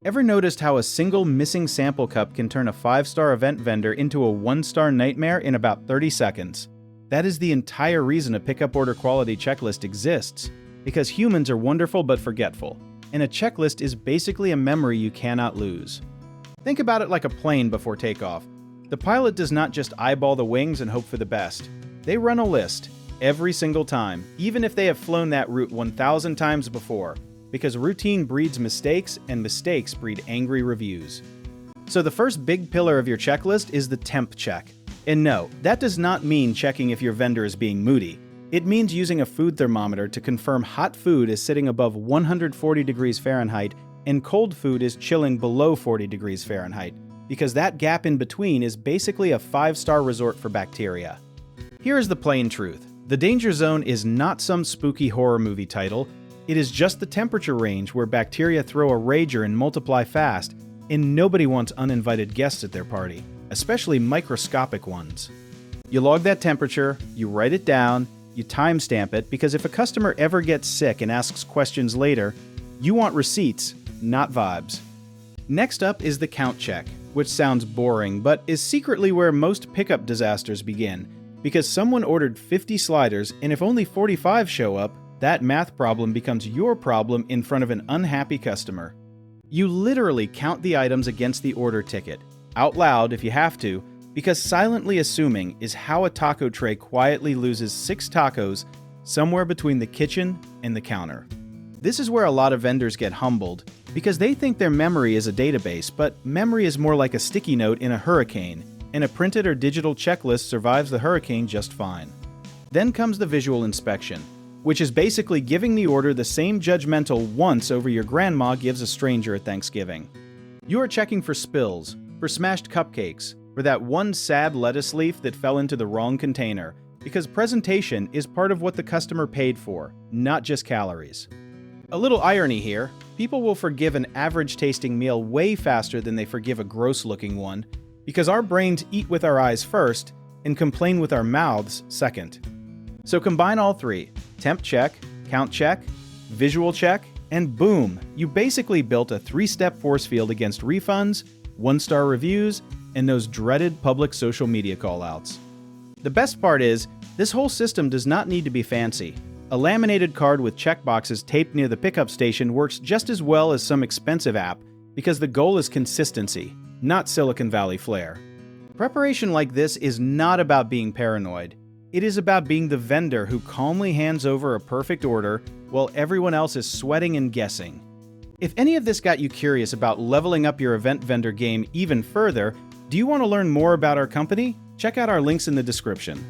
Ever noticed how a single missing sample cup can turn a 5-star event vendor into a 1-star nightmare in about 30 seconds? That is the entire reason a pickup order quality checklist exists, because humans are wonderful but forgetful, and a checklist is basically a memory you cannot lose. Think about it like a plane before takeoff. The pilot does not just eyeball the wings and hope for the best. They run a list every single time, even if they have flown that route 1,000 times before, because routine breeds mistakes and mistakes breed angry reviews. So the first big pillar of your checklist is the temp check. And no, that does not mean checking if your vendor is being moody. It means using a food thermometer to confirm hot food is sitting above 140 degrees Fahrenheit and cold food is chilling below 40 degrees Fahrenheit, because that gap in between is basically a 5-star resort for bacteria. Here is the plain truth. The danger zone is not some spooky horror movie title. It is just the temperature range where bacteria throw a rager and multiply fast, and nobody wants uninvited guests at their party, especially microscopic ones. You log that temperature, you write it down, you timestamp it, because if a customer ever gets sick and asks questions later, you want receipts, not vibes. Next up is the count check, which sounds boring, but is secretly where most pickup disasters begin, because someone ordered 50 sliders, and if only 45 show up, that math problem becomes your problem in front of an unhappy customer. You literally count the items against the order ticket, out loud if you have to, because silently assuming is how a taco tray quietly loses 6 tacos somewhere between the kitchen and the counter. This is where a lot of vendors get humbled, because they think their memory is a database, but memory is more like a sticky note in a hurricane, and a printed or digital checklist survives the hurricane just fine. Then comes the visual inspection, which is basically giving the order the same judgmental once over your grandma gives a stranger at Thanksgiving. You are checking for spills, for smashed cupcakes, for that one sad lettuce leaf that fell into the wrong container, because presentation is part of what the customer paid for, not just calories. A little irony here, people will forgive an average-tasting meal way faster than they forgive a gross-looking one, because our brains eat with our eyes first and complain with our mouths second. So combine all three: temp check, count check, visual check, and boom, you basically built a 3-step force field against refunds, 1-star reviews, and those dreaded public social media callouts. The best part is, this whole system does not need to be fancy. A laminated card with checkboxes taped near the pickup station works just as well as some expensive app, because the goal is consistency, not Silicon Valley flair. Preparation like this is not about being paranoid. It is about being the vendor who calmly hands over a perfect order while everyone else is sweating and guessing. If any of this got you curious about leveling up your event vendor game even further, do you want to learn more about our company? Check out our links in the description.